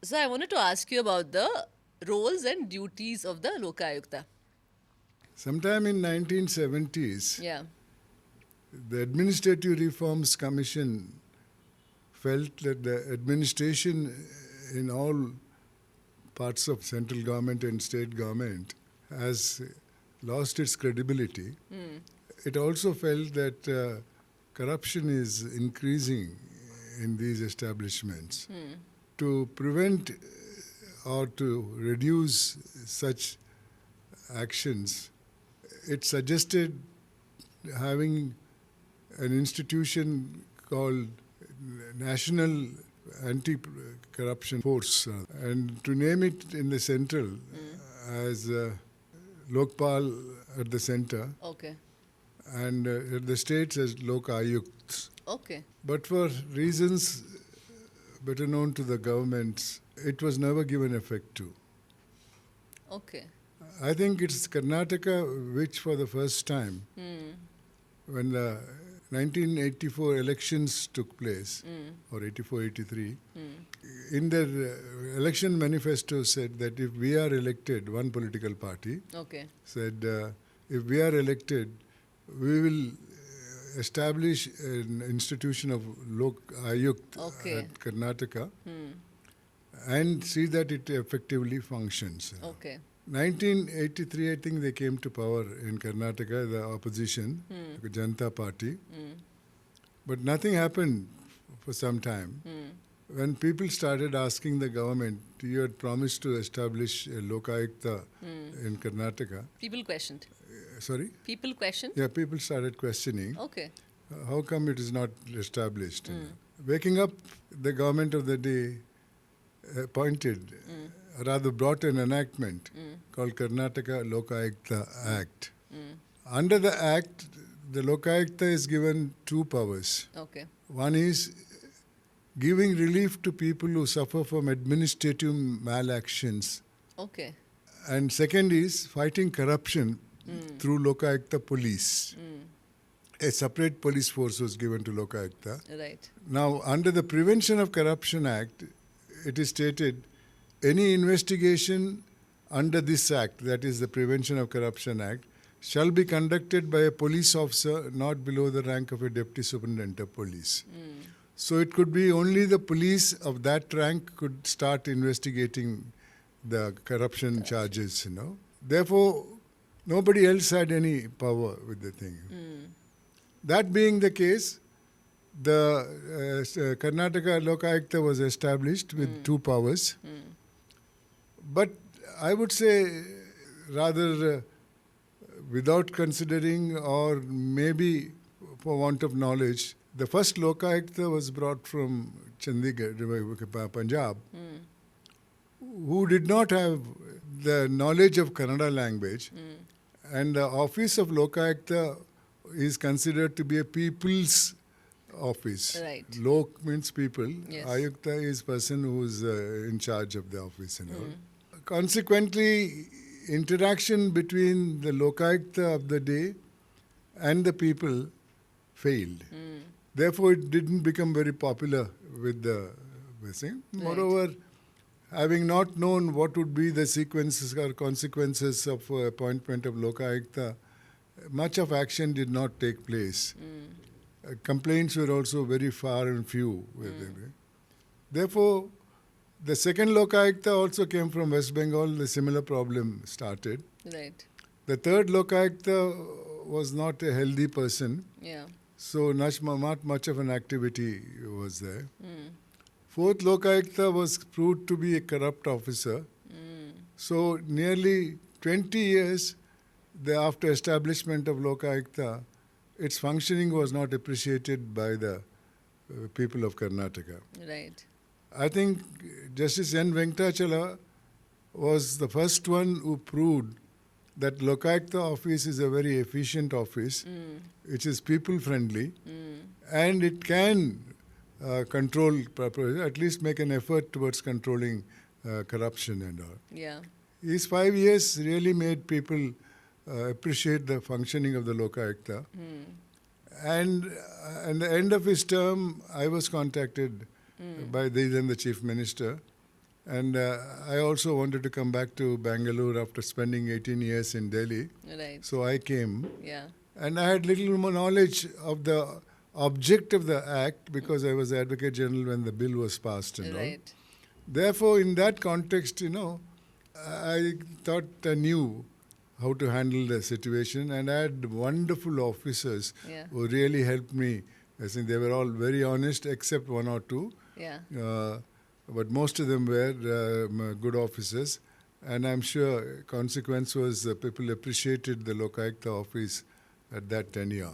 So I wanted to ask you about the roles and duties of the Lokayukta. Sometime in 1970s, Yeah. the Administrative Reforms Commission felt that the administration in all parts of central government and state government has lost its credibility. It also felt that corruption is increasing in these establishments. To prevent or to reduce such actions, it suggested having an institution called National Anti-Corruption Force, and to name it in the central as Lokpal at the center, Okay. and at the states as Lokayukta. Okay. But for reasons better known to the governments, it was never given effect to. Okay. I think it's Karnataka which for the first time, when the 1984 elections took place, or 84-83, in their election manifesto said that if we are elected, one political party Okay. said, if we are elected, we will establish an institution of Lokayukta Okay. at Karnataka and see that it effectively functions. Okay. 1983, I think they came to power in Karnataka, the opposition, the Janata Party. But nothing happened for some time. When people started asking the government, you had promised to establish a Lokayukta in Karnataka. People questioned. Sorry? People questioned? Yeah, people started questioning. Okay. How come it is not established? Waking up, the government of the day appointed, rather brought an enactment called Karnataka Lokayukta Act. Under the Act, the Lokayukta is given two powers. Okay. One is giving relief to people who suffer from administrative malactions. Okay. And second is fighting corruption through Lokayukta police. A separate police force was given to Lokayukta. Right. Now, under the Prevention of Corruption Act, it is stated any investigation under this act, that is the Prevention of Corruption Act, shall be conducted by a police officer not below the rank of a deputy superintendent of police. So it could be only the police of that rank could start investigating the corruption charges, Therefore, nobody else had any power with the thing. That being the case, the Karnataka Lokayukta was established with two powers. But I would say rather without considering or maybe for want of knowledge, the first Lokayukta was brought from Chandigarh, Punjab, who did not have the knowledge of Kannada language. And the office of Lokayukta is considered to be a people's office. Right. Lok means people. Yes. Ayukta is person who is in charge of the office. Consequently, interaction between the Lokayukta of the day and the people failed. Therefore, it didn't become very popular with the thing. Moreover, having not known what would be the sequences or consequences of appointment of Lokayukta, much of action did not take place. Complaints were also very far and few. Therefore, the second Lokayukta also came from West Bengal. The similar problem started. Right. The third Lokayukta was not a healthy person. Yeah. So not much of an activity was there. Fourth Lokayukta was proved to be a corrupt officer. So nearly 20 years after establishment of Lokayukta, its functioning was not appreciated by the people of Karnataka. Right. I think Justice N. Venkatachala was the first one who proved that Lokayukta office is a very efficient office, which is people-friendly, and it can control, at least make an effort towards controlling corruption and all. Yeah. His 5 years really made people appreciate the functioning of the Lokayukta. And at the end of his term, I was contacted by then the Chief Minister And I also wanted to come back to Bangalore after spending 18 years in Delhi. Right. So I came. Yeah. And I had little more knowledge of the object of the act because I was the Advocate General when the bill was passed and all. Right. Therefore, in that context, I thought I knew how to handle the situation, and I had wonderful officers Yeah. who really helped me. I think they were all very honest, except one or two. Yeah. But most of them were good officers, and I'm sure consequence was people appreciated the Lokayukta office at that tenure.